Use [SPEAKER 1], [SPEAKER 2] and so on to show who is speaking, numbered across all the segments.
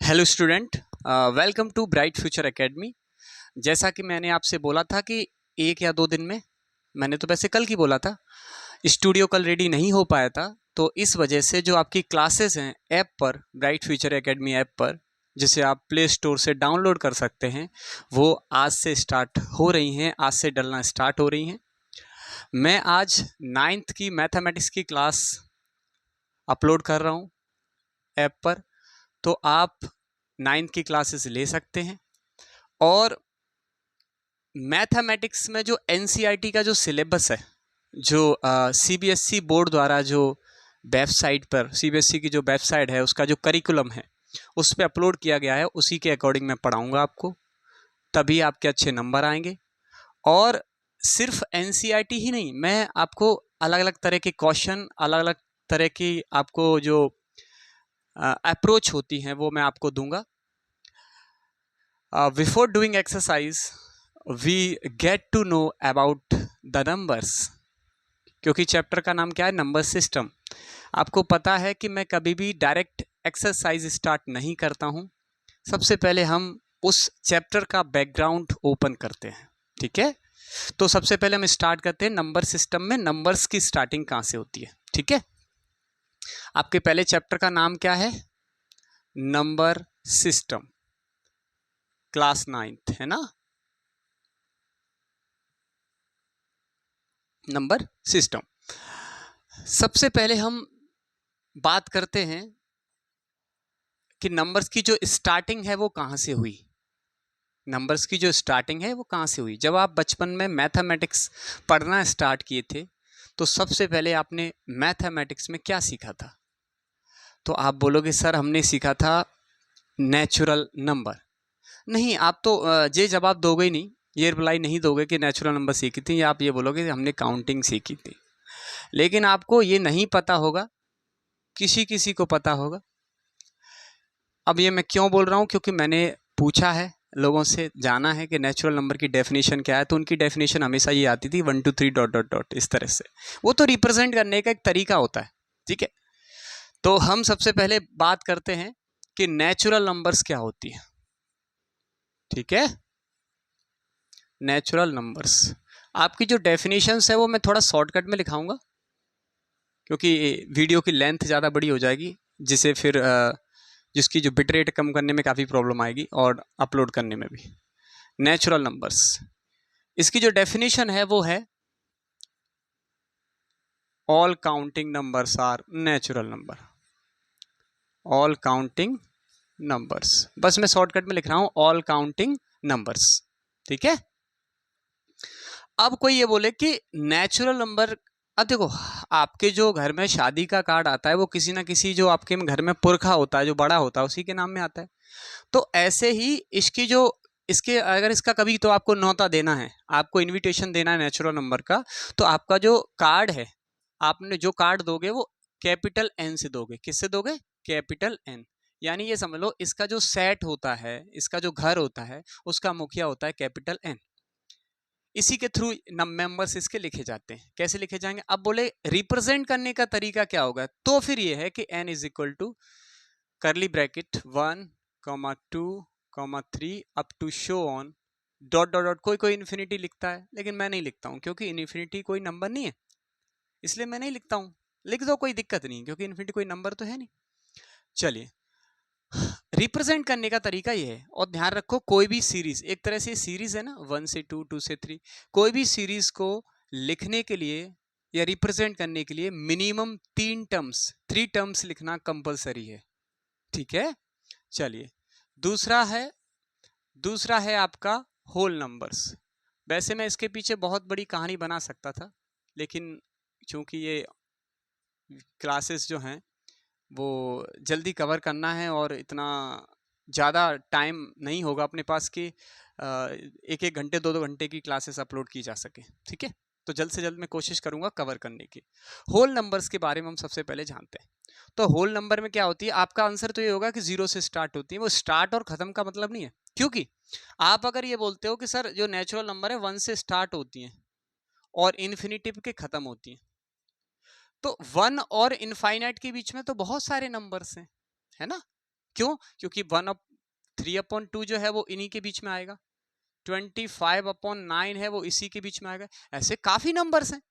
[SPEAKER 1] Hello student, welcome to bright future academy. जैसा कि मैंने आपसे बोला था कि 1 या 2 दिन में, मैंने तो वैसे कल की बोला था, स्टूडियो कल रेडी नहीं हो पाया था, तो इस वजह से जो आपकी क्लासेस हैं ऐप पर, ब्राइट फ्यूचर एकेडमी ऐप पर, जिसे आप प्ले स्टोर से डाउनलोड कर सकते हैं, वो आज से स्टार्ट हो रही हैं, आज से डलना स्टार्ट हो रही हैं। मैं आज 9th की मैथमेटिक्स की क्लास अपलोड कर रहा हूँ ऐप पर, तो आप 9th की क्लासेस ले सकते हैं। और मैथमेटिक्स में जो एनसीईआरटी का जो सिलेबस है, जो सीबीएसई बोर्ड द्वारा जो वेबसाइट पर, सीबीएसई की जो वेबसाइट है उसका जो करिकुलम है उस पर अपलोड किया गया है, उसी के अकॉर्डिंग मैं पढ़ाऊँगा आपको, तभी आपके अच्छे नंबर आएंगे। और सिर्फ एनसीईआरटी ही नहीं, मैं आपको अलग अलग तरह के क्वेश्चन, अलग अलग तरह की आपको जो अप्रोच होती हैं वो मैं आपको दूंगा। Before doing exercise, we get to know about the numbers, क्योंकि चैप्टर का नाम क्या है, नंबर सिस्टम। आपको पता है कि मैं कभी भी डायरेक्ट एक्सरसाइज स्टार्ट नहीं करता हूँ, सबसे पहले हम उस चैप्टर का बैकग्राउंड ओपन करते हैं। ठीक है, तो सबसे पहले हम स्टार्ट करते हैं नंबर सिस्टम में, नंबर्स की स्टार्टिंग कहाँ से होती है। ठीक है, आपके पहले चैप्टर का नाम क्या है, नंबर सिस्टम, क्लास 9th है ना, नंबर सिस्टम। सबसे पहले हम बात करते हैं कि नंबर्स की जो स्टार्टिंग है वो कहाँ से हुई। नंबर्स की जो स्टार्टिंग है वो कहाँ से हुई, जब आप बचपन में मैथमेटिक्स पढ़ना स्टार्ट किए थे तो सबसे पहले आपने मैथमेटिक्स में क्या सीखा था। तो आप बोलोगे सर हमने सीखा था नेचुरल नंबर। नहीं, आप तो ये जवाब दोगे ही नहीं, ये रिप्लाई नहीं दोगे कि नेचुरल नंबर सीखी थी, या आप ये बोलोगे हमने काउंटिंग सीखी थी। लेकिन आपको ये नहीं पता होगा, किसी किसी को पता होगा। अब ये मैं क्यों बोल रहा हूँ, क्योंकि मैंने पूछा है लोगों से, जाना है कि नेचुरल नंबर की डेफिनेशन क्या है, तो उनकी डेफिनेशन हमेशा ये आती थी 1 2 3 डॉट डॉट डॉट, इस तरह से। वो तो रिप्रेजेंट करने का एक तरीका होता है। ठीक है, तो हम सबसे पहले बात करते हैं कि नेचुरल नंबर्स क्या होती है। ठीक है, नेचुरल नंबर्स आपकी जो डेफिनेशंस है वो मैं थोड़ा शॉर्टकट में लिखाऊंगा, क्योंकि वीडियो की लेंथ ज़्यादा बड़ी हो जाएगी, जिसे फिर जिसकी जो बिट रेट कम करने में काफ़ी प्रॉब्लम आएगी और अपलोड करने में भी। नेचुरल नंबर्स, इसकी जो डेफिनेशन है वो है all counting numbers are natural number. All counting numbers, बस मैं शॉर्टकट में लिख रहा हूं, ऑल काउंटिंग नंबर्स। ठीक है, अब कोई ये बोले कि नेचुरल नंबर, अब देखो आपके जो घर में शादी का कार्ड आता है वो किसी ना किसी जो आपके घर में पुरखा होता है, जो बड़ा होता है, उसी के नाम में आता है। तो ऐसे ही इसकी जो, इसके अगर इसका कभी तो आपको न्योता देना है, आपको इनविटेशन देना है नेचुरल नंबर का, तो आपका जो कार्ड है, आपने जो कार्ड दोगे वो कैपिटल एन से दोगे। किससे दोगे, कैपिटल एन। यानी ये समझ लो इसका जो सेट होता है, इसका जो घर होता है, उसका मुखिया होता है कैपिटल एन। इसी के थ्रू मेंबर्स इसके लिखे जाते हैं। कैसे लिखे जाएंगे, अब बोले रिप्रेजेंट करने का तरीका क्या होगा, तो फिर ये है कि n is equal to curly bracket 1, 2, 3 up to so on dot dot dot. कोई कोई इन्फिनिटी लिखता है, लेकिन मैं नहीं लिखता हूँ, क्योंकि इन्फिनिटी कोई नंबर नहीं है, इसलिए मैं नहीं लिखता हूँ। लिख दो, कोई दिक्कत नहीं, क्योंकि इन्फिनिटी कोई नंबर तो है नहीं। चलिए, रिप्रेजेंट करने का तरीका ये है। और ध्यान रखो, कोई भी सीरीज, एक तरह से सीरीज है ना, 1 से 2, 2 से 3, कोई भी सीरीज को लिखने के लिए या रिप्रेजेंट करने के लिए मिनिमम 3 टर्म्स लिखना कंपलसरी है। ठीक है, चलिए, दूसरा है आपका होल नंबर्स। वैसे मैं इसके पीछे बहुत बड़ी कहानी बना सकता था, लेकिन चूंकि ये क्लासेस जो हैं वो जल्दी कवर करना है और इतना ज़्यादा टाइम नहीं होगा अपने पास कि एक एक घंटे, 2 2 घंटे की क्लासेस अपलोड की जा सके। ठीक है, तो जल्द से जल्द मैं कोशिश करूँगा कवर करने की। होल नंबर्स के बारे में हम सबसे पहले जानते हैं। तो होल नंबर में क्या होती है, आपका आंसर तो ये होगा कि 0 से स्टार्ट होती है। वो स्टार्ट और ख़त्म का मतलब नहीं है, क्योंकि आप अगर ये बोलते हो कि सर जो नेचुरल नंबर है 1 से स्टार्ट होती हैं और इन्फिनिटिव के ख़त्म होती हैं, तो 1 और इनफाइनाइट के बीच में तो बहुत सारे नंबर्स हैं, है ना। क्यों? क्योंकि 3/2 जो है वो इन्हीं के बीच में आएगा, 25/9 है वो इसी के बीच में आएगा। ऐसे काफी नंबर्स हैं,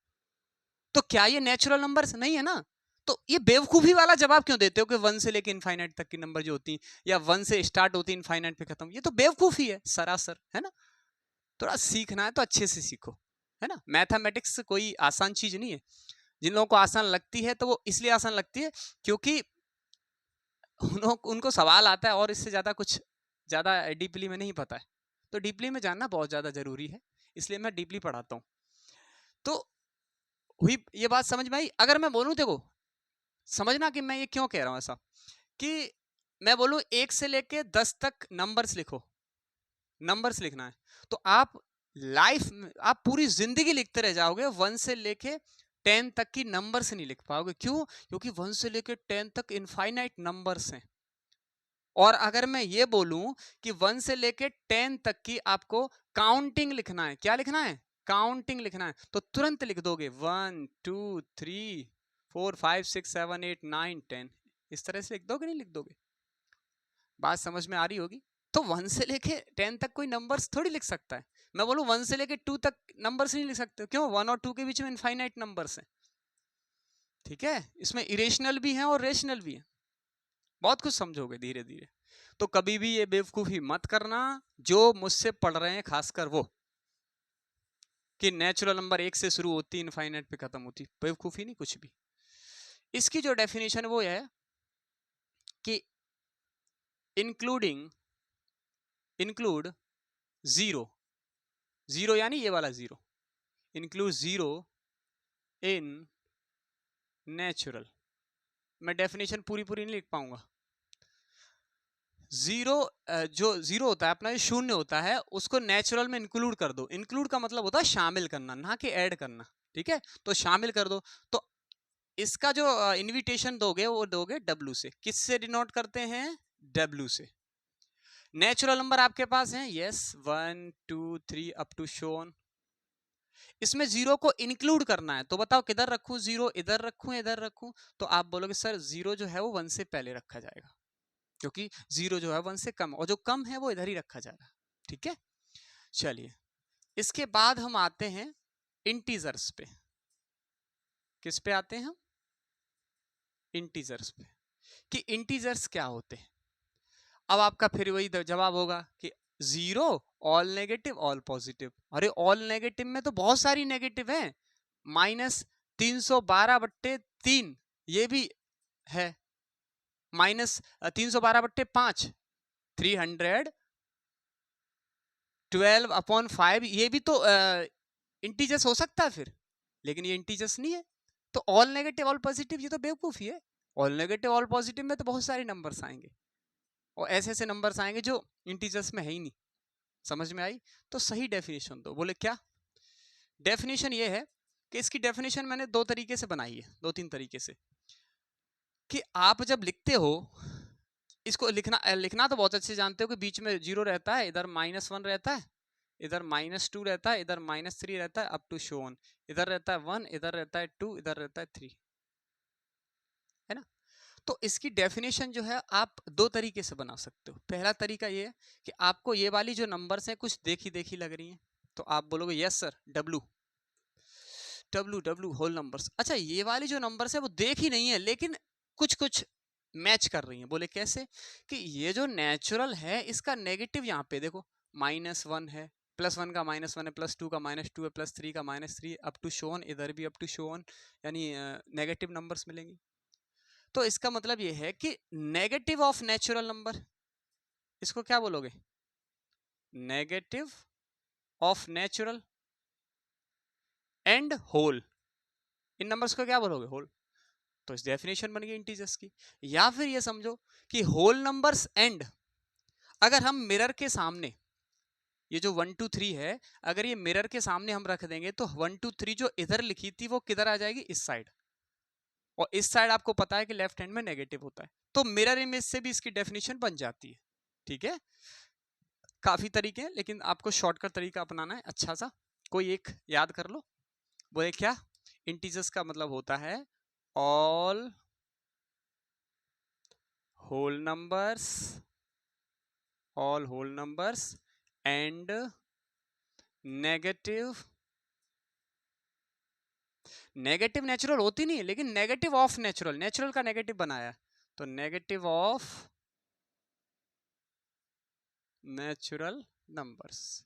[SPEAKER 1] तो क्या ये नेचुरल नंबर्स नहीं है ना? तो ये बेवकूफी वाला जवाब क्यों देते हो कि 1 से लेके इनफाइनाइट तक की नंबर जो होती है या 1 से स्टार्ट होती है इनफाइनाइट पे खत्म, ये तो बेवकूफी है सरासर, है ना? थोड़ा सीखना है तो अच्छे से सीखो, है ना? मैथमेटिक्स कोई आसान चीज नहीं है। जिन लोगों को आसान लगती है तो वो इसलिए आसान लगती है क्योंकि उनको सवाल आता है और इससे ज्यादा कुछ ज्यादा डीपली में नहीं पता है। तो डीपली में जानना बहुत ज्यादा जरूरी है, इसलिए मैं डीपली पढ़ाता हूँ। तो हुई ये बात समझ में आई? अगर मैं बोलूं, देखो समझना कि मैं ये क्यों कह रहा हूं ऐसा, कि मैं बोलूं 1 से लेके 10 तक नंबर्स लिखो, नंबर्स लिखना है, तो आप लाइफ में आप पूरी जिंदगी लिखते रह जाओगे, 1 से लेके 10 तक की नंबर्स नहीं लिख पाओगे। क्यों? क्योंकि 1 से लेके 10 तक इनफाइनाइट नंबर्स हैं। और अगर मैं ये बोलूं कि 1 से लेके 10 तक की आपको काउंटिंग लिखना है, क्या लिखना है? काउंटिंग लिखना है, तो तुरंत लिख दोगे 1 2 3 4 5 6 7 8 9 10, इस तरह से लिख दोगे, नहीं लिख दोगे? बात समझ में आ रही होगी। तो 1 से लेके 10 तक कोई नंबर्स थोड़ी लिख सकता है। मैं बोलूं 1 से लेके 2 तक नंबर्स नहीं लिख सकते, क्यों? 1 और 2 के बीच में इनफाइनाइट नंबर्स हैं, ठीक है? इसमें इरेशनल भी हैं और रेशनल भी हैं, बहुत कुछ समझोगे धीरे धीरे। तो कभी भी ये बेवकूफी मत करना जो मुझसे पढ़ रहे हैं, खासकर वो, कि नेचुरल नंबर 1 से शुरू होती इनफाइनाइट पे खत्म होती। बेवकूफी नहीं कुछ भी। इसकी जो डेफिनेशन वो है कि इंक्लूड जीरो, जीरो यानी ये वाला zero, include zero in natural. मैं डेफिनेशन पूरी पूरी नहीं लिख पाऊंगा। जीरो, जो जीरो होता है अपना, जो शून्य होता है, उसको नेचुरल में इंक्लूड कर दो। इंक्लूड का मतलब होता है शामिल करना, ना कि ऐड करना, ठीक है? तो शामिल कर दो। तो इसका जो इनविटेशन दोगे वो दोगे डब्ल्यू से। किससे डिनोट करते हैं? डब्ल्यू से। नेचुरल नंबर आपके पास है, यस, 1 2 3 अप टू शोन। इसमें जीरो को इंक्लूड करना है, तो बताओ किधर रखूं जीरो? इधर रखूं, इधर रखूं? तो आप बोलोगे सर जीरो जो है वो 1 से पहले रखा जाएगा, क्योंकि जीरो जो है 1 से कम, और जो कम है वो इधर ही रखा जाएगा, ठीक है? चलिए, इसके बाद हम आते हैं इंटीजर्स पे। किस पे आते हैं हम? इंटीजर्स पे, कि इंटीजर्स क्या होते हैं। अब आपका फिर वही जवाब होगा कि zero, all negative, all positive. अरे ऑल नेगेटिव में तो बहुत सारी नेगेटिव है, -312/3 ये भी है, -312/5, 312/5 ये भी तो इंटीजर्स हो सकता है फिर, लेकिन ये इंटीजर्स नहीं है। तो ऑल नेगेटिव ऑल पॉजिटिव ये तो बेवकूफी है। ऑल नेगेटिव ऑल पॉजिटिव में तो बहुत सारे नंबर्स आएंगे, और ऐसे ऐसे नंबर्स आएंगे जो इंटीजर्स में है ही नहीं। समझ में आई? तो सही डेफिनेशन दो। बोले क्या? डेफिनेशन ये है कि इसकी डेफिनेशन मैंने दो तरीके से बनाई है, 2-3 तरीके से, कि आप जब लिखते हो इसको, लिखना तो बहुत अच्छे जानते हो कि बीच में जीरो रहता है, इधर -1 रहता है, इधर -2 रहता है, इधर -3 रहता है, अप टू शो ऑन। इधर रहता है 1, इधर रहता है 2, इधर रहता है 3, है ना? तो इसकी डेफिनेशन जो है आप दो तरीके से बना सकते हो। पहला तरीका ये है कि आपको ये वाली जो नंबर्स हैं कुछ देखी देखी लग रही हैं, तो आप बोलोगे yes sir, W W W whole numbers. अच्छा, ये वाली जो नंबर्स है वो देखी नहीं है, लेकिन कुछ कुछ मैच कर रही हैं। बोले कैसे? कि ये जो नेचुरल है इसका नेगेटिव यहाँ पे देखो, -1 है, +1 का -1 है, +2 का -2 है, +3 का -3, अप टू शो ऑन, इधर भी अप टू शो ऑन, यानी नेगेटिव नंबर्स मिलेंगे। तो इसका मतलब ये है कि नेगेटिव ऑफ नेचुरल नंबर, इसको क्या बोलोगे? Negative of natural and whole, इन नंबर्स को क्या बोलोगे? होल। तो इस डेफिनेशन बन गई इंटीजर्स की। या फिर ये समझो कि होल नंबर्स एंड, अगर हम मिरर के सामने ये जो 1 2 3 है, अगर ये मिरर के सामने हम रख देंगे तो 1 2 3 जो इधर लिखी थी वो किधर आ जाएगी? इस साइड। और इस साइड आपको पता है कि लेफ्ट हैंड में नेगेटिव होता है, तो मिरर इमेज से भी इसकी डेफिनेशन बन जाती है, ठीक है? काफी तरीके हैं, लेकिन आपको शॉर्टकट तरीका अपनाना है अच्छा सा, कोई एक याद कर लो। बोले क्या? इंटीजर्स का मतलब होता है all whole numbers, all whole numbers and negative natural होती नहीं, लेकिन नेगेटिव ऑफ नेचुरल, नेचुरल का नेगेटिव बनाया, तो negative of natural numbers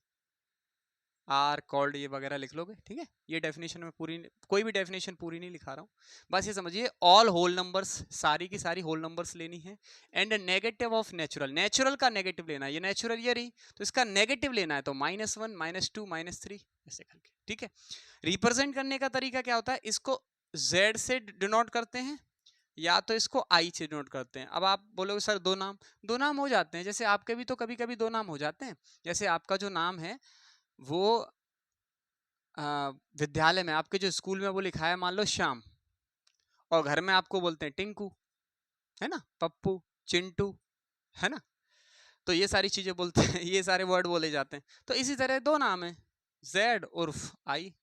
[SPEAKER 1] are called, ये वगैरह लिख लोगे, ठीक है। ये डेफिनेशन में पूरी, कोई भी डेफिनेशन पूरी नहीं लिखा रहा हूँ, बस ये समझिए ऑल होल नंबर्स, सारी की सारी होल नंबर्स लेनी है, and negative of natural, natural का नेगेटिव लेना है, ये नेचुरल ये रही तो इसका नेगेटिव लेना है, तो -1 -2 -3 ऐसे करके, ठीक है। रिप्रेजेंट करने का तरीका क्या होता है, इसको z से डिनोट करते हैं या तो इसको i से डिनोट करते हैं। अब आप बोलोगे सर दो नाम हो जाते हैं, जैसे आपके भी तो कभी कभी दो नाम हो जाते हैं, जैसे आपका जो नाम है वो विद्यालय में, आपके जो स्कूल में वो लिखा है मान लो श्याम, और घर में आपको बोलते हैं टिंकू, है ना, पप्पू, चिंटू, है ना, तो ये सारी चीजें बोलते हैं, ये सारे वर्ड बोले जाते हैं। तो इसी तरह दो नाम है, जेड उर्फ आई,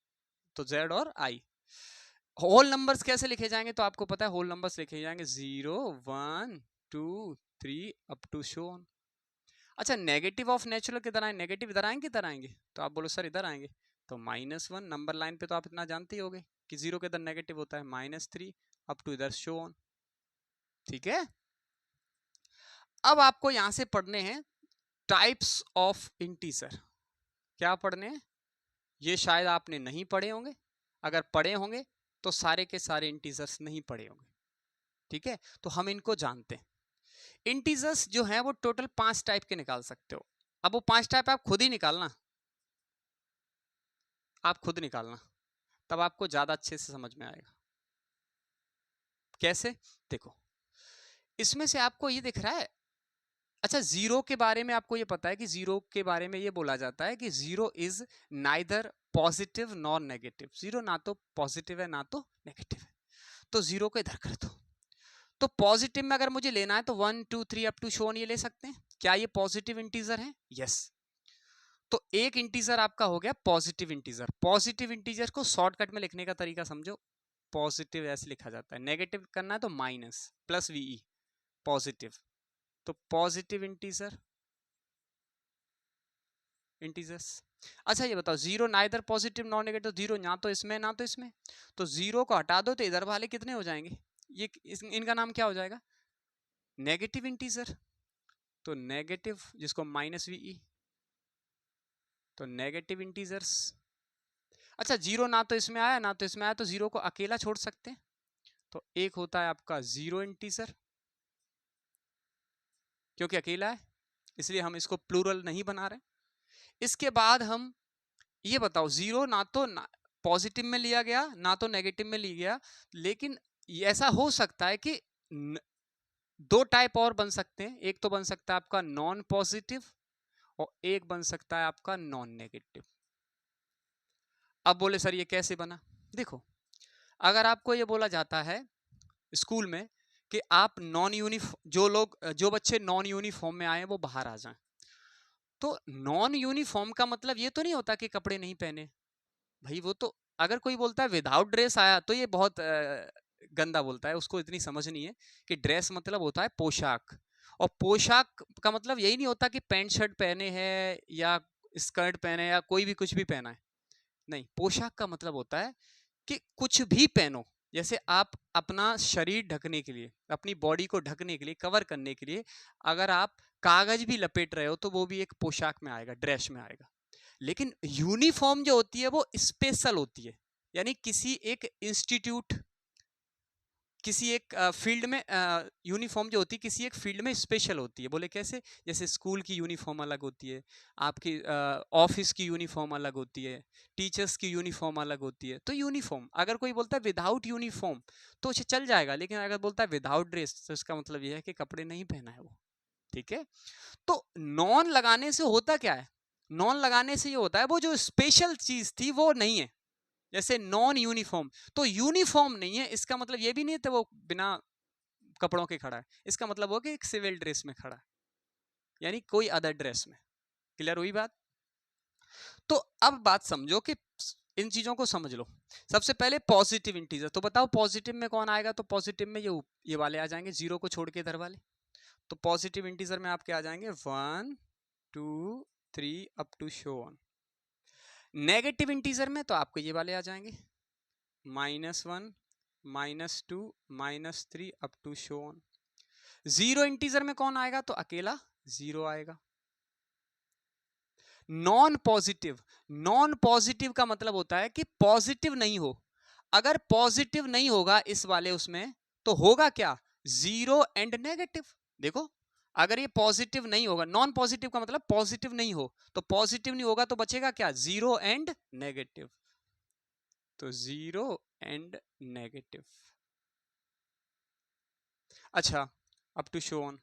[SPEAKER 1] तो जेड और आई। होल नंबर्स कैसे लिखे जाएंगे, तो आपको पता है होल नंबर्स लिखे जाएंगे 0 1 2 3 अप टू शो ऑन। अच्छा, नेगेटिव ऑफ नेचुरल किधर आए, नेगेटिव इधर आएंगे, इधर आएंगे, तो आप बोलो सर इधर आएंगे, तो -1 नंबर लाइन पे तो आप इतना जानते ही होगे कि 0 के इधर नेगेटिव होता है, -3 अप टू इधर शो ऑन, ठीक है। अब आपको यहां से पढ़ने हैं टाइप्स ऑफ इंटीजर। क्या पढ़ने हैं, ये शायद आपने नहीं पढ़े होंगे, अगर पढ़े होंगे तो सारे के सारे इंटीजर्स नहीं पढ़े होंगे, ठीक है। तो हम इनको जानते हैं। इंटीजर्स जो है वो टोटल 5 टाइप के निकाल सकते हो। अब वो 5 टाइप आप खुद ही निकालना, आप खुद निकालना, तब आपको ज्यादा अच्छे से समझ में आएगा। कैसे, देखो इसमें से आपको ये दिख रहा है, अच्छा जीरो के बारे में आपको ये पता है कि जीरो के बारे में ये बोला जाता है कि zero is neither positive nor negative, zero ना तो पॉजिटिव है ना तो नेगेटिव है, तो जीरो को इधर कर दो। तो पॉजिटिव में अगर मुझे लेना है तो 1 2 3 अप टू शो ऑन ये ले सकते हैं, क्या ये पॉजिटिव इंटीजर है, यस। तो एक इंटीजर आपका हो गया पॉजिटिव इंटीजर। पॉजिटिव इंटीजर को शॉर्टकट में लिखने का तरीका समझो, पॉजिटिव ऐसे लिखा जाता है, नेगेटिव करना है तो माइनस प्लस वीई, पॉजिटिव, तो पॉजिटिव इंटीजर, इंटीजर्स। अच्छा ये बताओ, zero neither positive non negative, zero ना तो इसमें ना तो इसमें, तो जीरो को हटा दो तो इधर वाले कितने हो जाएंगे, ये इनका नाम क्या हो जाएगा, नेगेटिव इंटीजर, तो नेगेटिव जिसको -वीई, तो नेगेटिव इंटीजर्स। अच्छा जीरो ना तो इसमें आया ना तो इसमें आया, तो जीरो को अकेला छोड़ सकते हैं, तो एक होता है आपका जीरो इंटीजर, क्योंकि अकेला है इसलिए हम इसको प्लूरल नहीं बना रहे। इसके बाद हम ये बताओ, जीरो ना तो पॉजिटिव में लिया गया ना तो नेगेटिव में लिया गया, लेकिन ऐसा हो सकता है कि दो टाइप और बन सकते हैं, एक तो बन सकता है आपका नॉन पॉजिटिव और एक बन सकता है आपका नॉन नेगेटिव। अब बोले सर ये कैसे बना, देखो अगर आपको ये बोला जाता है स्कूल में कि आप नॉन यूनिफॉर्म, जो बच्चे नॉन यूनिफॉर्म में आए वो बाहर आ जाएं, तो नॉन यूनिफॉर्म का मतलब ये तो नहीं होता कि कपड़े नहीं पहने, भाई वो तो, अगर कोई बोलता है विदाउट ड्रेस आया तो ये बहुत गंदा बोलता है, उसको इतनी समझ नहीं है कि ड्रेस मतलब होता है पोशाक, और पोशाक का मतलब यही नहीं होता कि पैंट शर्ट पहने हैं या स्कर्ट पहने या कोई भी कुछ भी पहना है, नहीं, पोशाक का मतलब होता है कि कुछ भी पहनो, जैसे आप अपना शरीर ढकने के लिए, अपनी बॉडी को ढकने के लिए, कवर करने के लिए अगर आप कागज भी लपेट रहे हो तो वो भी एक पोशाक में आएगा, ड्रेस में आएगा। लेकिन यूनिफॉर्म जो होती है वो स्पेशल होती है, यानी किसी एक इंस्टीट्यूट, किसी एक फील्ड में यूनिफॉर्म जो होती है किसी एक फील्ड में स्पेशल होती है। बोले कैसे, जैसे स्कूल की यूनिफॉर्म अलग होती है, आपकी ऑफिस की यूनिफॉर्म अलग होती है, टीचर्स की यूनिफॉर्म अलग होती है। तो यूनिफॉर्म, अगर कोई बोलता है विदाउट यूनिफॉर्म तो उसे चल जाएगा, लेकिन अगर बोलता है विदाउट ड्रेस तो इसका मतलब यह है कि कपड़े नहीं पहना है वो, ठीक है। तो नॉन लगाने से होता क्या है, नॉन लगाने से ये होता है वो जो स्पेशल चीज थी वो नहीं है, जैसे नॉन यूनिफॉर्म, तो यूनिफॉर्म नहीं है इसका मतलब ये भी नहीं है वो बिना कपड़ों के खड़ा है, इसका मतलब वो कि एक सिविल ड्रेस में खड़ा है, यानी कोई अदर ड्रेस में। क्लियर हुई बात। तो अब बात समझो कि इन चीजों को समझ लो। सबसे पहले पॉजिटिव इंटीजर, तो बताओ पॉजिटिव में कौन आएगा, तो पॉजिटिव में ये वाले आ जाएंगे, जीरो को छोड़ के इधर वाले, तो पॉजिटिव इंटीजर में आपके आ जाएंगे 1 2 3 up to so on. Negative integer में तो आपको ये वाले आ जाएंगे -1 -2 -3 up to so on. Zero integer में कौन आएगा? तो अकेला 0 आएगा। नॉन पॉजिटिव का मतलब होता है कि पॉजिटिव नहीं हो। अगर पॉजिटिव नहीं होगा इस वाले उसमें तो होगा क्या? 0 एंड नेगेटिव। देखो अगर ये पॉजिटिव नहीं होगा, नॉन पॉजिटिव का मतलब पॉजिटिव नहीं हो, तो पॉजिटिव नहीं होगा तो बचेगा क्या? 0 एंड नेगेटिव। तो 0 एंड नेगेटिव। अच्छा, अप टू शो ऑन।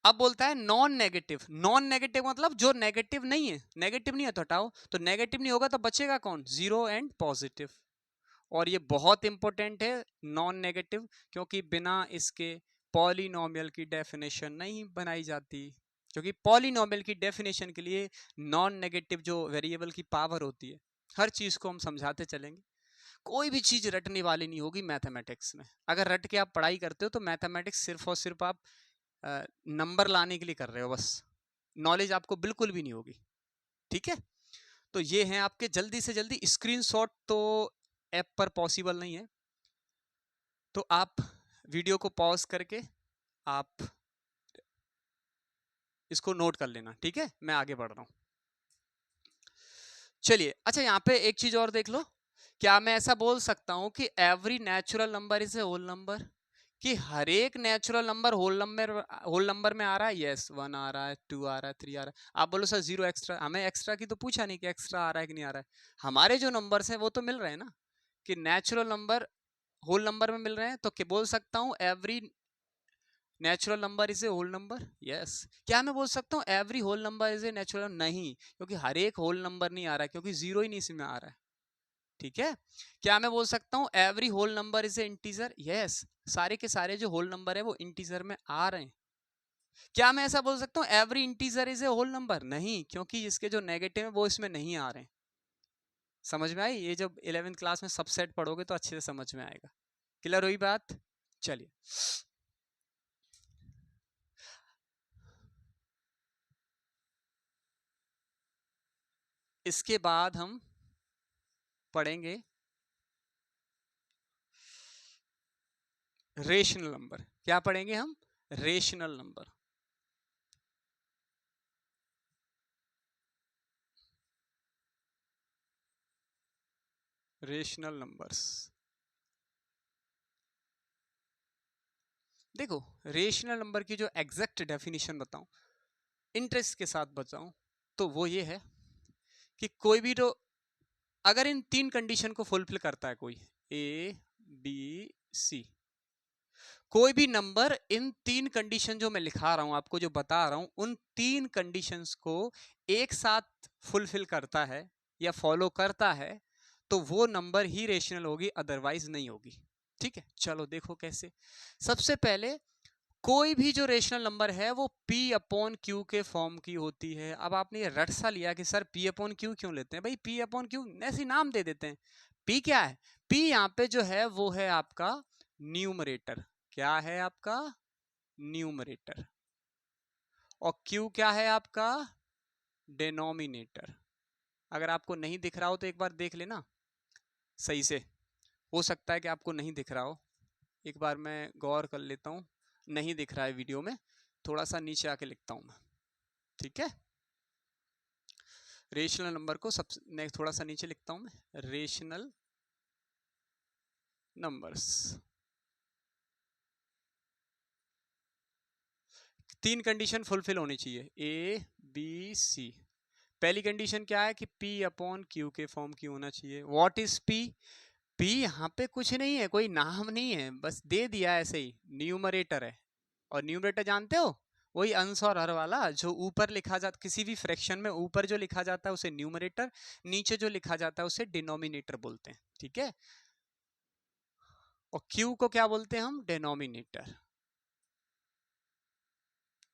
[SPEAKER 1] अब बोलता है नॉन नेगेटिव। नॉन नेगेटिव मतलब जो नेगेटिव नहीं है, नेगेटिव नहीं है तो हटाओ, तो नेगेटिव नहीं होगा तो बचेगा कौन? 0 एंड पॉजिटिव। और ये बहुत इंपॉर्टेंट है नॉन नेगेटिव, क्योंकि बिना इसके पॉलिनोमियल की डेफिनेशन नहीं बनाई जाती। क्योंकि पॉलिनोमियल की डेफिनेशन के लिए नॉन नेगेटिव जो वेरिएबल की पावर होती है, हर चीज को हम समझाते चलेंगे। कोई भी चीज रटने वाली नहीं होगी मैथमेटिक्स में। अगर रट के आप पढ़ाई करते हो तो मैथमेटिक्स सिर्फ और सिर्फ आप नंबर लाने के लिए कर रहे हो, बस नॉलेज आपको बिल्कुल भी नहीं होगी। ठीक है, तो ये हैं आपके। जल्दी से जल्दी स्क्रीनशॉट तो ऐप पर पॉसिबल नहीं है, तो आप वीडियो को पॉज करके आप इसको नोट कर लेना। ठीक है, मैं आगे बढ़ रहा हूं। चलिए, अच्छा यहां पे एक चीज और देख लो। क्या मैं ऐसा बोल सकता हूं कि every natural number is a whole number? कि हर एक नेचुरल नंबर होल नंबर में आ रहा है? यस, 1 आ रहा है, 2 आ रहा है, 3 आ रहा है। आप बोलो सर 0 एक्स्ट्रा। हमें एक्स्ट्रा की तो पूछा नहीं कि एक्स्ट्रा आ रहा है कि नहीं आ रहा है। हमारे जो नंबर्स हैं वो तो मिल रहे हैं ना, कि नेचुरल नंबर होल नंबर में मिल रहे हैं। तो क्या बोल सकता हूं every natural number is a whole number? Yes. क्या मैं बोल सकता हूँ every whole number is a natural? नहीं, क्योंकि हर एक होल नंबर नहीं आ रहा है, क्योंकि 0 ही नहीं इसमें आ रहा है। ठीक है। क्या मैं बोल सकता हूँ every whole number is a integer? Yes, सारे के सारे जो होल नंबर है वो इंटीजर में आ रहे हैं। क्या मैं ऐसा बोल सकता हूँ every integer is a whole number? नहीं, क्योंकि इसके जो नेगेटिव है वो इसमें नहीं आ रहे हैं। समझ में आई? ये जब 11th क्लास में सबसेट पढ़ोगे तो अच्छे से समझ में आएगा। क्लियर हुई बात? चलिए, इसके बाद हम पढ़ेंगे रेशनल नंबर। क्या पढ़ेंगे हम? Rational number. Rational numbers. देखो, रेशनल नंबर की जो एग्जैक्ट डेफिनेशन बताऊं, इंटरेस्ट के साथ बताऊं, तो वो ये है कि कोई भी तो अगर इन 3 कंडीशन को फुलफिल करता है, कोई ए बी सी, कोई भी नंबर इन 3 कंडीशन जो मैं लिखा रहा हूं आपको, जो बता रहा हूं, उन 3 कंडीशंस को एक साथ फुलफिल करता है या फॉलो करता है, तो वो नंबर ही रेशनल होगी, अदरवाइज नहीं होगी। ठीक है, चलो देखो कैसे। सबसे पहले, कोई भी जो रेशनल नंबर है वो P अपॉन क्यू के फॉर्म की होती है। अब आपने ये रट सा लिया कि सर P अपॉन क्यू क्यों लेते हैं? भाई P अपॉन क्यू ऐसे नाम दे देते हैं। P क्या है? P यहाँ पे जो है वो है आपका न्यूमरेटर। क्या है आपका? न्यूमरेटर। और Q क्या है आपका? डेनोमिनेटर। अगर आपको नहीं दिख रहा हो तो एक बार देख लेना सही से, हो सकता है कि आपको नहीं दिख रहा हो। एक बार मैं गौर कर लेता हूँ। नहीं दिख रहा है वीडियो में, थोड़ा सा नीचे आके लिखता हूँ मैं। ठीक है, रेशनल नंबर को सब थोड़ा सा नीचे लिखता हूँ मैं, रेशनल नंबर्स। 3 कंडीशन फुलफिल होनी चाहिए, ए बी सी। पहली कंडीशन क्या है कि P अपॉन क्यू के फॉर्म की होना चाहिए। What is P? P यहाँ पे कुछ नहीं है, कोई नाम नहीं है, बस दे दिया ऐसे ही, न्यूमरेटर है। और न्यूमरेटर जानते हो, वही अंश और हर वाला जो ऊपर लिखा जाता, किसी भी फ्रैक्शन में ऊपर जो लिखा जाता है उसे न्यूमरेटर, नीचे जो लिखा जाता है उसे डिनोमिनेटर बोलते हैं। ठीक है, और Q को क्या बोलते हैं हम? डेनोमिनेटर।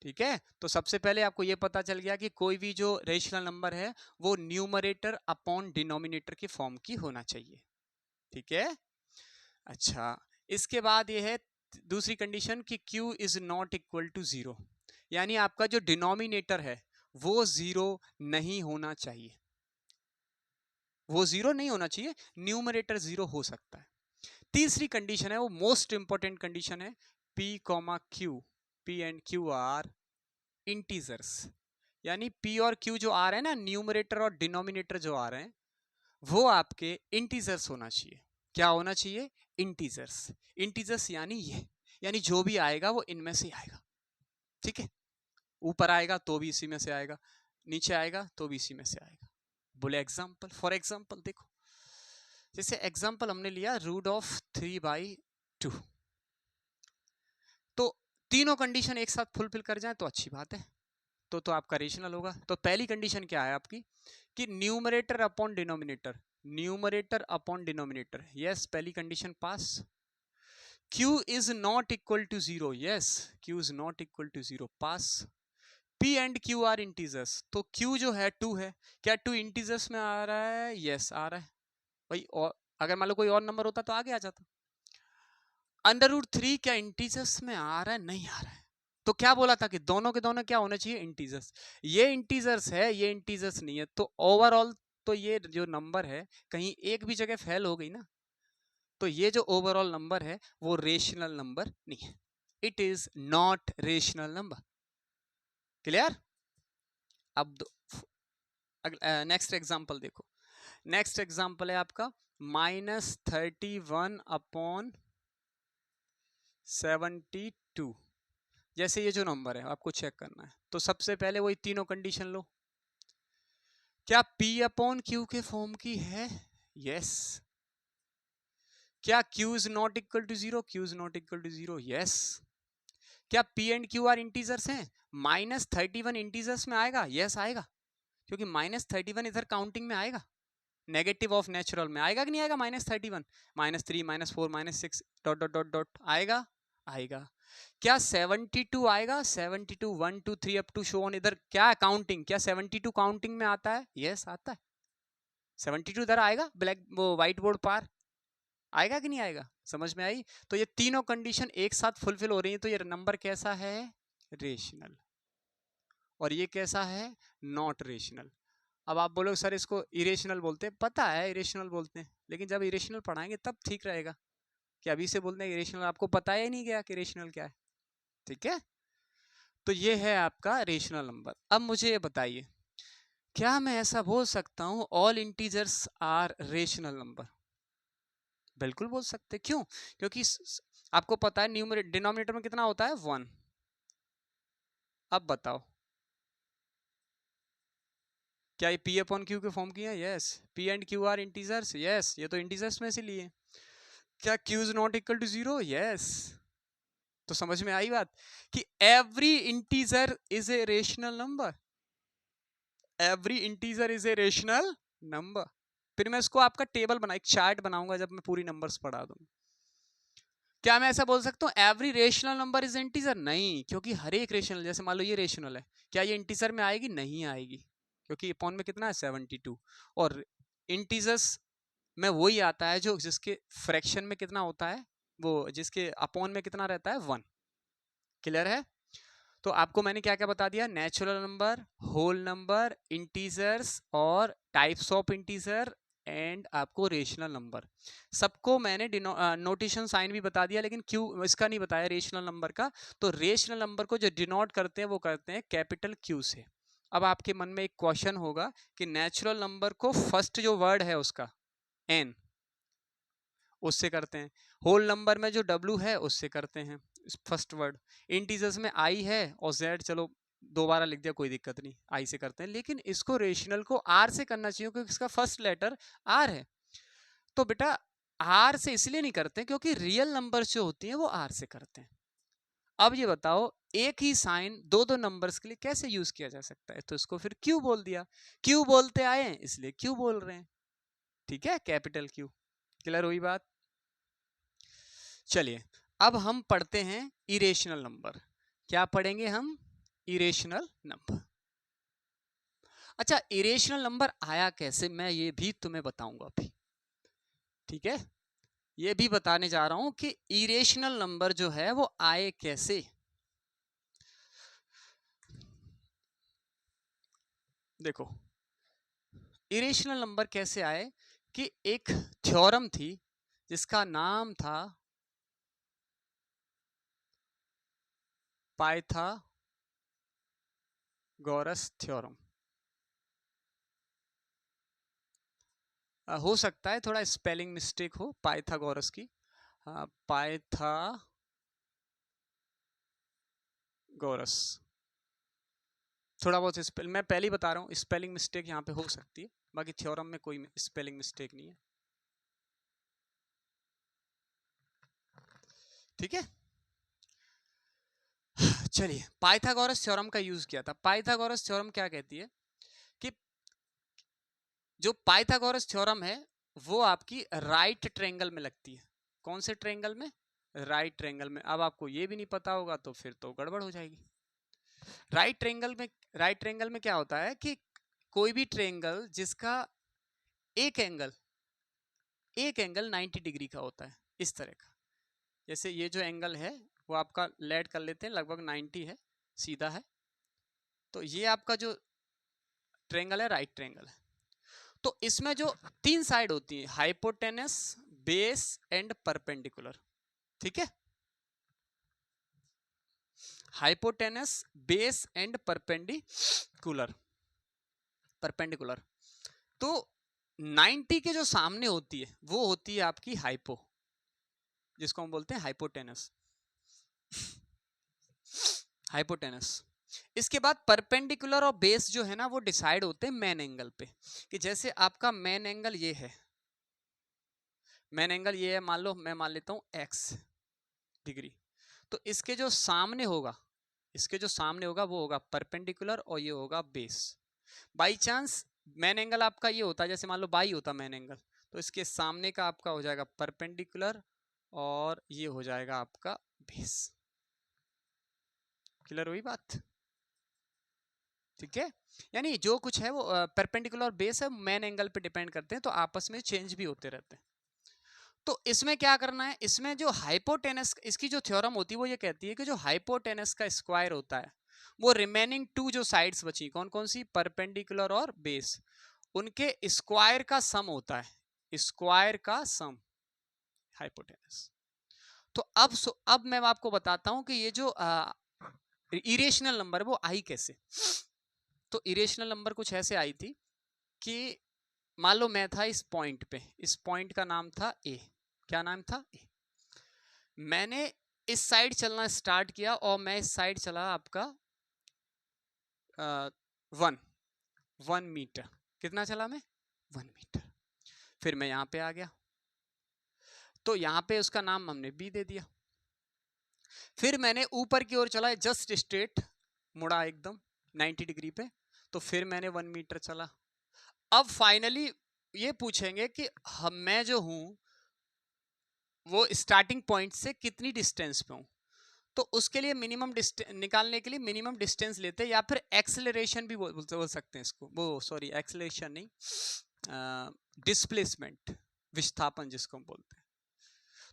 [SPEAKER 1] ठीक है, तो सबसे पहले आपको यह पता चल गया कि कोई भी जो रेशनल नंबर है वो न्यूमरेटर अपॉन डिनोमिनेटर की फॉर्म की होना चाहिए। ठीक है, अच्छा, इसके बाद ये है दूसरी कंडीशन कि Q is not equal to 0। यानी आपका जो डिनोमिनेटर है वो जीरो नहीं होना चाहिए, वो जीरो नहीं होना चाहिए, न्यूमरेटर जीरो हो सकता है। तीसरी कंडीशन है वो मोस्ट इंपॉर्टेंट कंडीशन है, P, Q, P and Q are integers, यानी P और Q जो आ रहे हैं ना, न्यूमरेटर और डिनोमिनेटर जो आ रहे हैं वो आपके इंटीजर्स होना चाहिए। क्या होना चाहिए? इंटीजर्स। इंटीजर्स यानी ये, यानी जो भी आएगा वो इनमें से आएगा, ठीक है। ऊपर आएगा तो भी इसी में से आएगा, नीचे आएगा तो भी इसी में से आएगा। बोले एग्जाम्पल, फॉर एग्जाम्पल देखो, जैसे एग्जाम्पल हमने लिया √3/2, तो तीनों कंडीशन एक साथ फुलफिल कर जाए तो अच्छी बात है, तो आपका रेशनल होगा। तो पहली कंडीशन क्या है आपकी कि numerator upon denominator, numerator upon denominator, yes, पहली condition pass. Q is not equal to 0, yes, Q is not equal to 0, पास। P and Q are integers, तो Q जो है 2 है, क्या 2 इंटीजर्स में आ रहा है? यस, आ रहा है भाई। और अगर मान लो कोई और नंबर होता तो आगे आ जाता। √3 क्या इंटीजर्स में आ रहा है? नहीं आ रहा है। तो क्या बोला था कि दोनों के दोनों क्या होने चाहिए? इंटीजर्स। ये इंटीजर्स है, ये इंटीजर्स नहीं है, तो ओवरऑल तो ये जो नंबर है कहीं एक भी जगह फेल हो गई ना, तो ये जो ओवरऑल नंबर है वो रेशनल नंबर नहीं है, it is not rational number. Clear? अब नेक्स्ट एग्जांपल देखो, नेक्स्ट एग्जांपल है आपका -31/72। जैसे ये जो नंबर है आपको चेक करना है, तो सबसे पहले वही तीनों कंडीशन लो। क्या P/Q के फॉर्म की है? यस। क्या Q is not equal to 0? Q is not equal to 0, yes. क्या P and Q are integers हैं? -31 इंटीजर्स में आएगा? यस आएगा, क्योंकि -31 इधर काउंटिंग में आएगा, नेगेटिव ऑफ नेचुरल में आएगा कि नहीं आएगा? -31, -3, -4, -6 डॉट डॉट डॉट डॉट आएगा, आएगा। क्या 72 आएगा? 72, 1 2 3 अप टू शो ऑन, इधर क्या है काउंटिंग? क्या 72 काउंटिंग में आता है? यस आता है। 72 इधर आएगा, ब्लैक वो व्हाइट बोर्ड पार आएगा कि नहीं आएगा? समझ में आई? तो ये तीनों कंडीशन एक साथ फुलफिल हो रही है, तो ये नंबर कैसा है? रेशनल। और ये कैसा है? Not rational. अब आप बोलोगे सर इसको इरेशनल बोलते हैं, पता है इरेशनल बोलते हैं, लेकिन जब इरेशनल पढ़ाएंगे तब ठीक रहेगा, कि अभी से बोलते हैं इरेशनल, आपको पता ही नहीं गया कि इरेशनल क्या है, ठीक है। तो ये है आपका रेशनल नंबर। अब मुझे ये बताइए, क्या मैं ऐसा बोल सकता हूं all integers are rational number? बिल्कुल बोल सकते। क्यों? क्योंकि आपको पता है न्यूमरेटर डिनोमिनेटर में कितना होता है? 1। अब बताओ, क्या ये P/Q के फॉर्म की है? Yes. P and Q are integers? Yes, ये तो इंटीजर्स में से लिए। क्या Q is not equal to 0? Yes. तो समझ में आई बात कि every integer is a rational number, every integer is a rational number. फिर मैं इसको आपका टेबल बना, एक चार्ट बनाऊंगा जब मैं पूरी नंबर्स पढ़ा दूंगा। क्या मैं ऐसा बोल सकता हूँ every rational number is integer? नहीं, क्योंकि हर एक रेशनल, जैसे मान लो ये रेशनल है, क्या ये इंटीजर में आएगी? नहीं आएगी, क्योंकि अपॉन में कितना है? 72। और इंटीजर्स में वही आता है जो जिसके फ्रैक्शन में कितना होता है, वो जिसके अपॉन में कितना रहता है? 1। क्लियर है? तो आपको मैंने क्या क्या बता दिया? Natural number, whole number, integers और टाइप्स ऑफ इंटीजर एंड आपको रेशनल नंबर। सबको मैंने नोटेशन साइन भी बता दिया, लेकिन क्यू इसका नहीं बताया रेशनल नंबर का। तो रेशनल नंबर को जो डिनोट करते हैं वो करते हैं कैपिटल क्यू से। अब आपके मन में एक क्वेश्चन होगा कि नेचुरल नंबर को फर्स्ट जो वर्ड है उसका एन, उससे करते हैं। होल नंबर में जो डब्ल्यू है उससे करते हैं फर्स्ट वर्ड। इंटीजर्स में आई है और जेड, चलो दोबारा लिख दिया, कोई दिक्कत नहीं, आई से करते हैं। लेकिन इसको रेशनल को आर से करना चाहिए, क्योंकि इसका फर्स्ट लेटर आर है। तो बेटा आर से इसलिए नहीं करते क्योंकि रियल नंबर जो होती हैं वो आर से करते हैं। अब ये बताओ, एक ही साइन दो दो नंबर्स के लिए कैसे यूज किया जा सकता है? तो इसको फिर क्यू बोल दिया, क्यू बोलते आए हैं इसलिए क्यू बोल रहे हैं, ठीक है, कैपिटल क्यू। क्लियर हुई बात? चलिए अब हम पढ़ते हैं इरेशनल नंबर। क्या पढ़ेंगे हम? Irrational number. अच्छा, इरेशनल नंबर आया कैसे, मैं ये भी तुम्हें बताऊंगा अभी, ठीक है। ये भी बताने जा रहा हूं कि इरेशनल नंबर जो है वो आए कैसे। देखो इरेशनल नंबर कैसे आए कि एक थ्योरम थी जिसका नाम था पाइथागोरस थ्योरम। हो सकता है थोड़ा स्पेलिंग मिस्टेक हो पाइथागोरस की, पाइथागोरस थोड़ा बहुत स्पेल, मैं पहले ही बता रहा हूँ स्पेलिंग मिस्टेक यहाँ पे हो सकती है, बाकी थ्योरम में कोई स्पेलिंग मिस्टेक नहीं है, ठीक है। चलिए पाइथागोरस थ्योरम का यूज किया था। पाइथागोरस थ्योरम क्या कहती है कि जो पाइथागोरस थ्योरम है वो आपकी राइट ट्रायंगल में लगती है। कौन से ट्रायंगल में? राइट ट्रायंगल में। अब आपको ये भी नहीं पता होगा तो फिर तो गड़बड़ हो जाएगी। राइट ट्रायंगल में क्या होता है कि कोई भी ट्रायंगल जिसका एक एंगल 90 डिग्री का होता है, इस तरह का। जैसे ये जो एंगल है वो आपका लेट कर लेते हैं लगभग 90 है, सीधा है, तो ये आपका जो ट्रायंगल है राइट ट्रायंगल है। तो इसमें जो तीन साइड होती है, हाइपोटेनस, बेस एंड परपेंडिकुलर, ठीक है। Hypotenuse, base and perpendicular. तो 90 के जो सामने होती है वो होती है आपकी हाइपो, जिसको हम बोलते हैं हाइपोटेनस। इसके बाद परपेंडिकुलर और बेस जो है ना वो डिसाइड होते हैं मेन एंगल पे, कि जैसे आपका मेन एंगल ये है, मान लो मैं मान लेता हूं x डिग्री, तो इसके जो सामने होगा वो होगा परपेंडिकुलर और ये होगा base. By chance main angle आपका ये होता है, जैसे मान लो बाई होता मेन एंगल, तो इसके सामने का आपका हो जाएगा परपेंडिकुलर और ये हो जाएगा आपका बेस। क्लियर हुई बात? ठीक है, यानी जो कुछ है वो परपेंडिकुलर और बेस है, मेन एंगल पे डिपेंड करते हैं, तो आपस में चेंज भी होते रहते हैं। तो इसमें क्या करना है, इसमें जो हाइपोटेनस, इसकी जो थ्योरम होती है वो ये कहती है कि जो हाइपोटेनस का स्क्वायर होता है वो रिमेनिंग टू जो साइड्स बची, कौन कौन सी? परपेंडिकुलर और बेस, उनके स्क्वायर का सम होता है, स्क्वायर का सम हाइपोटेनस। तो अब मैं आपको बताता हूं कि ये जो इरेशनल नंबर वो आई कैसे। तो इरेशनल नंबर कुछ ऐसे आई थी कि मान लो मैं था इस पॉइंट पे, इस पॉइंट का नाम था ए। क्या नाम था? ए। मैंने इस साइड चलना स्टार्ट किया और मैं इस साइड चला आपका 1 मीटर। कितना चला मैं? 1 मीटर। फिर मैं यहां पे आ गया, तो यहां पे उसका नाम हमने बी दे दिया। फिर मैंने ऊपर की ओर चला, जस्ट स्ट्रेट मुड़ा एकदम 90 डिग्री पे, तो फिर मैंने 1 मीटर चला। अब फाइनली ये पूछेंगे कि मैं जो हूं वो स्टार्टिंग पॉइंट से कितनी डिस्टेंस पे हूं, तो उसके लिए मिनिमम डिस्टेंस निकालने के लिए मिनिमम डिस्टेंस लेते हैं, या फिर एक्सेलरेशन भी बोल सकते हैं इसको, वो सॉरी एक्सेलरेशन नहीं, डिस्प्लेसमेंट, विस्थापन जिसको हम बोलते हैं।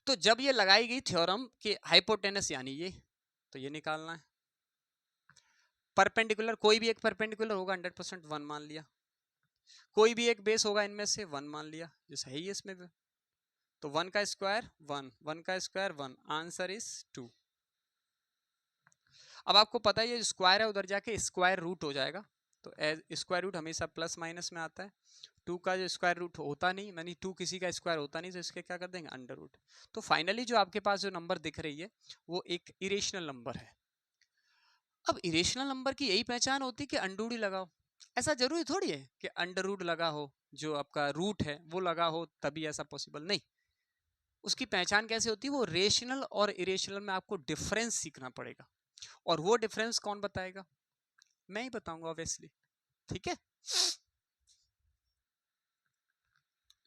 [SPEAKER 1] तो जब ये लगाई गई थ्योरम कि हाइपोटेनस यानी ये, तो ये निकालना है। परपेंडिकुलर, कोई भी एक परपेंडिकुलर होगा 100% 1 मान लिया, कोई भी एक बेस होगा इनमें से 1 मान लिया, जो सही है इसमें भी। तो 1 का स्क्वायर 1, 1 का स्क्वायर 1, आंसर इज 2। अब आपको पता है ये स्क्वायर है उधर जाके स्क्वायर रूट हो जाएगा, तो स्क्वायर रूट हमेशा प्लस माइनस में आता है। 2 का जो स्क्वायर रूट होता नहीं, यानी 2 किसी का स्क्वायर होता नहीं, तो इसके क्या कर देंगे? Under root. तो फाइनली जो आपके पास जो नंबर दिख रही है वो एक इरेशनल नंबर है। अब इरेशनल नंबर की यही पहचान होती है कि अंडर रूट ही लगाओ। ऐसा जरूरी थोड़ी है कि अंडर रूट लगा हो, जो आपका रूट है वो लगा हो तभी ऐसा पॉसिबल नहीं। उसकी पहचान कैसे होती है? वो रेशनल और इरेशनल में आपको डिफरेंस सीखना पड़ेगा, और वो डिफरेंस कौन बताएगा? मैं ही बताऊंगा ऑब्वियसली, ठीक है।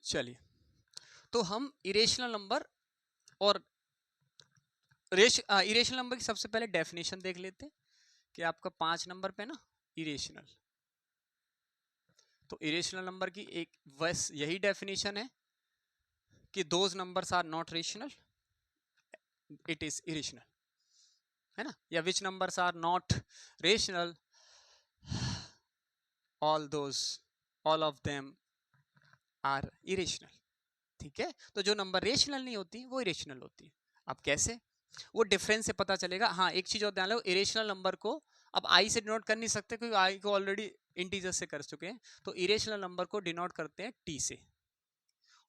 [SPEAKER 1] चलिए, तो हम इरेशनल नंबर और इरेशनल नंबर की सबसे पहले डेफिनेशन देख लेते हैं कि आपका 5 नंबर पे ना इरेशनल, तो इरेशनल नंबर की एक बस यही डेफिनेशन है कि those numbers are not rational, it is irrational, है ना, या which numbers are not rational all of them are irrational. ठीक है, तो जो नंबर रेशनल नहीं होती वो इरेशनल होती है। अब कैसे, वो डिफरेंस से पता चलेगा। हाँ, एक चीज और ध्यान लो, इरेशनल नंबर को अब आई से डिनोट कर नहीं सकते क्योंकि आई को ऑलरेडी इंटीजर से कर चुके हैं, तो इरेशनल नंबर को डिनोट करते हैं टी से।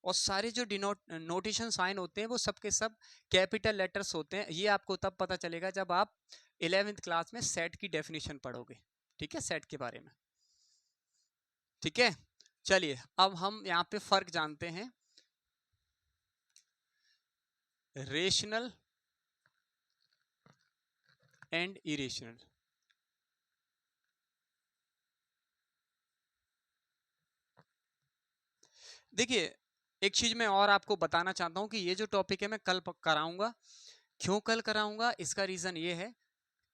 [SPEAKER 1] और सारे जो डिनोट नोटेशन साइन होते हैं वो सब के सब कैपिटल लेटर्स होते हैं। ये आपको तब पता चलेगा जब आप 11th क्लास में सेट की डेफिनेशन पढ़ोगे। ठीक है, सेट के बारे में। ठीक है, चलिए अब हम यहाँ पे फर्क जानते हैं रेशनल एंड इरेशनल। देखिए, एक चीज मैं और आपको बताना चाहता हूं कि ये जो टॉपिक है मैं कल कराऊंगा। क्यों कल कराऊंगा, इसका रीजन ये है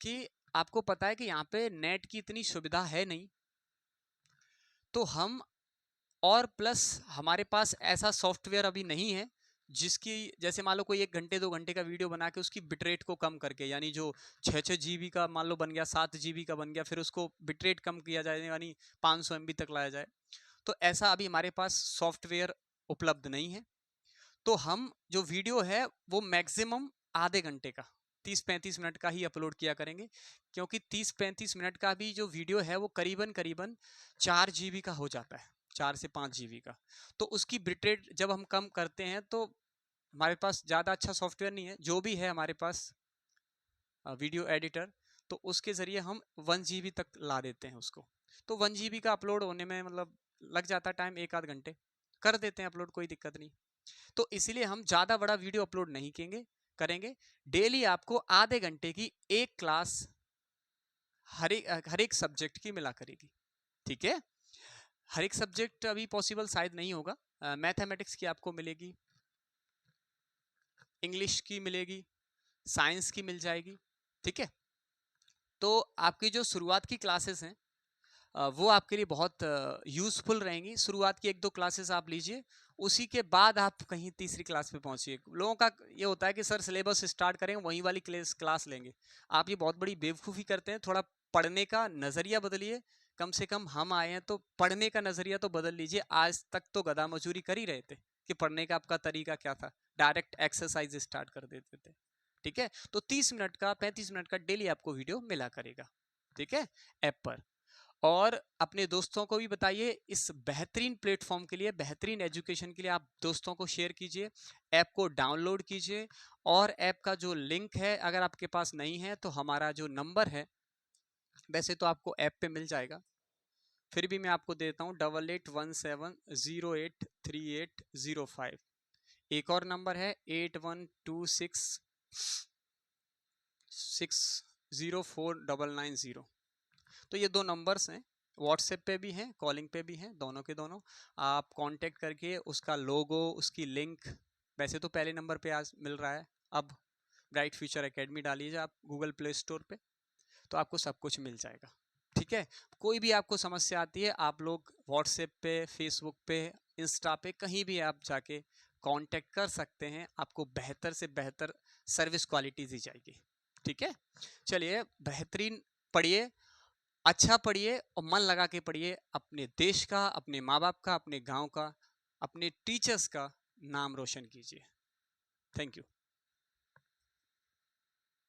[SPEAKER 1] कि आपको पता है कि यहाँ पे नेट की इतनी सुविधा है नहीं, तो हम और प्लस हमारे पास ऐसा सॉफ्टवेयर अभी नहीं है जिसकी, जैसे मान लो कोई 1 घंटे 2 घंटे का वीडियो बना के उसकी बिटरेट को कम करके, यानी जो 6 GB का मान लो बन गया, 7 GB का बन गया, फिर उसको बिटरेट कम किया जाए यानी 500 MB तक लाया जाए, तो ऐसा अभी हमारे पास सॉफ्टवेयर उपलब्ध नहीं है। तो हम जो वीडियो है वो मैक्सिमम आधे घंटे का 30-35 मिनट का ही अपलोड किया करेंगे, क्योंकि 30-35 मिनट का भी जो वीडियो है वो करीबन करीबन 4 GB का हो जाता है, 4 से 5 GB का। तो उसकी बिटरेट जब हम कम करते हैं तो हमारे पास ज़्यादा अच्छा सॉफ्टवेयर नहीं है, जो भी है हमारे पास वीडियो एडिटर, तो उसके ज़रिए हम 1 GB तक ला देते हैं उसको। तो 1 GB का अपलोड होने में मतलब लग जाता है टाइम, 1 आध घंटे कर देते हैं अपलोड, कोई दिक्कत नहीं। तो इसीलिए हम ज़्यादा बड़ा वीडियो अपलोड नहीं करेंगे। डेली आपको आधे घंटे की एक क्लास हर एक सब्जेक्ट की मिला करेगी। ठीक है, हर एक सब्जेक्ट अभी पॉसिबल शायद नहीं होगा। मैथमेटिक्स की आपको मिलेगी, इंग्लिश की मिलेगी, साइंस की मिल जाएगी। ठीक है, तो आपकी जो शुरुआत की क्लासेस हैं वो आपके लिए बहुत यूज़फुल रहेंगी। शुरुआत की 1-2 क्लासेस आप लीजिए, उसी के बाद आप कहीं तीसरी क्लास पे पहुंचिए। लोगों का ये होता है कि सर सिलेबस स्टार्ट करेंगे वहीं वाली क्लास लेंगे। आप ये बहुत बड़ी बेवकूफ़ी करते हैं। थोड़ा पढ़ने का नज़रिया बदलिए। कम से कम हम आए हैं तो पढ़ने का नज़रिया तो बदल लीजिए। आज तक तो गधा मजूरी कर ही रहे थे कि पढ़ने का आपका तरीका क्या था, डायरेक्ट एक्सरसाइज स्टार्ट कर देते थे। ठीक है, तो 30 मिनट का 35 मिनट का डेली आपको वीडियो मिला करेगा। ठीक है, ऐप पर। और अपने दोस्तों को भी बताइए इस बेहतरीन प्लेटफॉर्म के लिए, बेहतरीन एजुकेशन के लिए आप दोस्तों को शेयर कीजिए, ऐप को डाउनलोड कीजिए। और ऐप का जो लिंक है अगर आपके पास नहीं है तो हमारा जो नंबर है, वैसे तो आपको ऐप पे मिल जाएगा, फिर भी मैं आपको देता हूँ 8817083805। एक और नंबर है 8126604990। तो ये 2 नंबर्स हैं, व्हाट्सएप पे भी हैं, कॉलिंग पे भी हैं, दोनों के दोनों। आप कांटेक्ट करके उसका लोगो, उसकी लिंक, वैसे तो पहले नंबर पे आज मिल रहा है, अब ब्राइट फ्यूचर एकेडमी डालिए आप गूगल प्ले स्टोर पे, तो आपको सब कुछ मिल जाएगा। ठीक है, कोई भी आपको समस्या आती है आप लोग व्हाट्सएप पे, फेसबुक पे, इंस्टा पे, कहीं भी आप जाके कांटेक्ट कर सकते हैं। आपको बेहतर से बेहतर सर्विस क्वालिटी दी जाएगी। ठीक है, चलिए बेहतरीन पढ़िए, अच्छा पढ़िए और मन लगा के पढ़िए। अपने देश का, अपने माँ बाप का, अपने गांव का, अपने टीचर्स का नाम रोशन कीजिए। Thank you.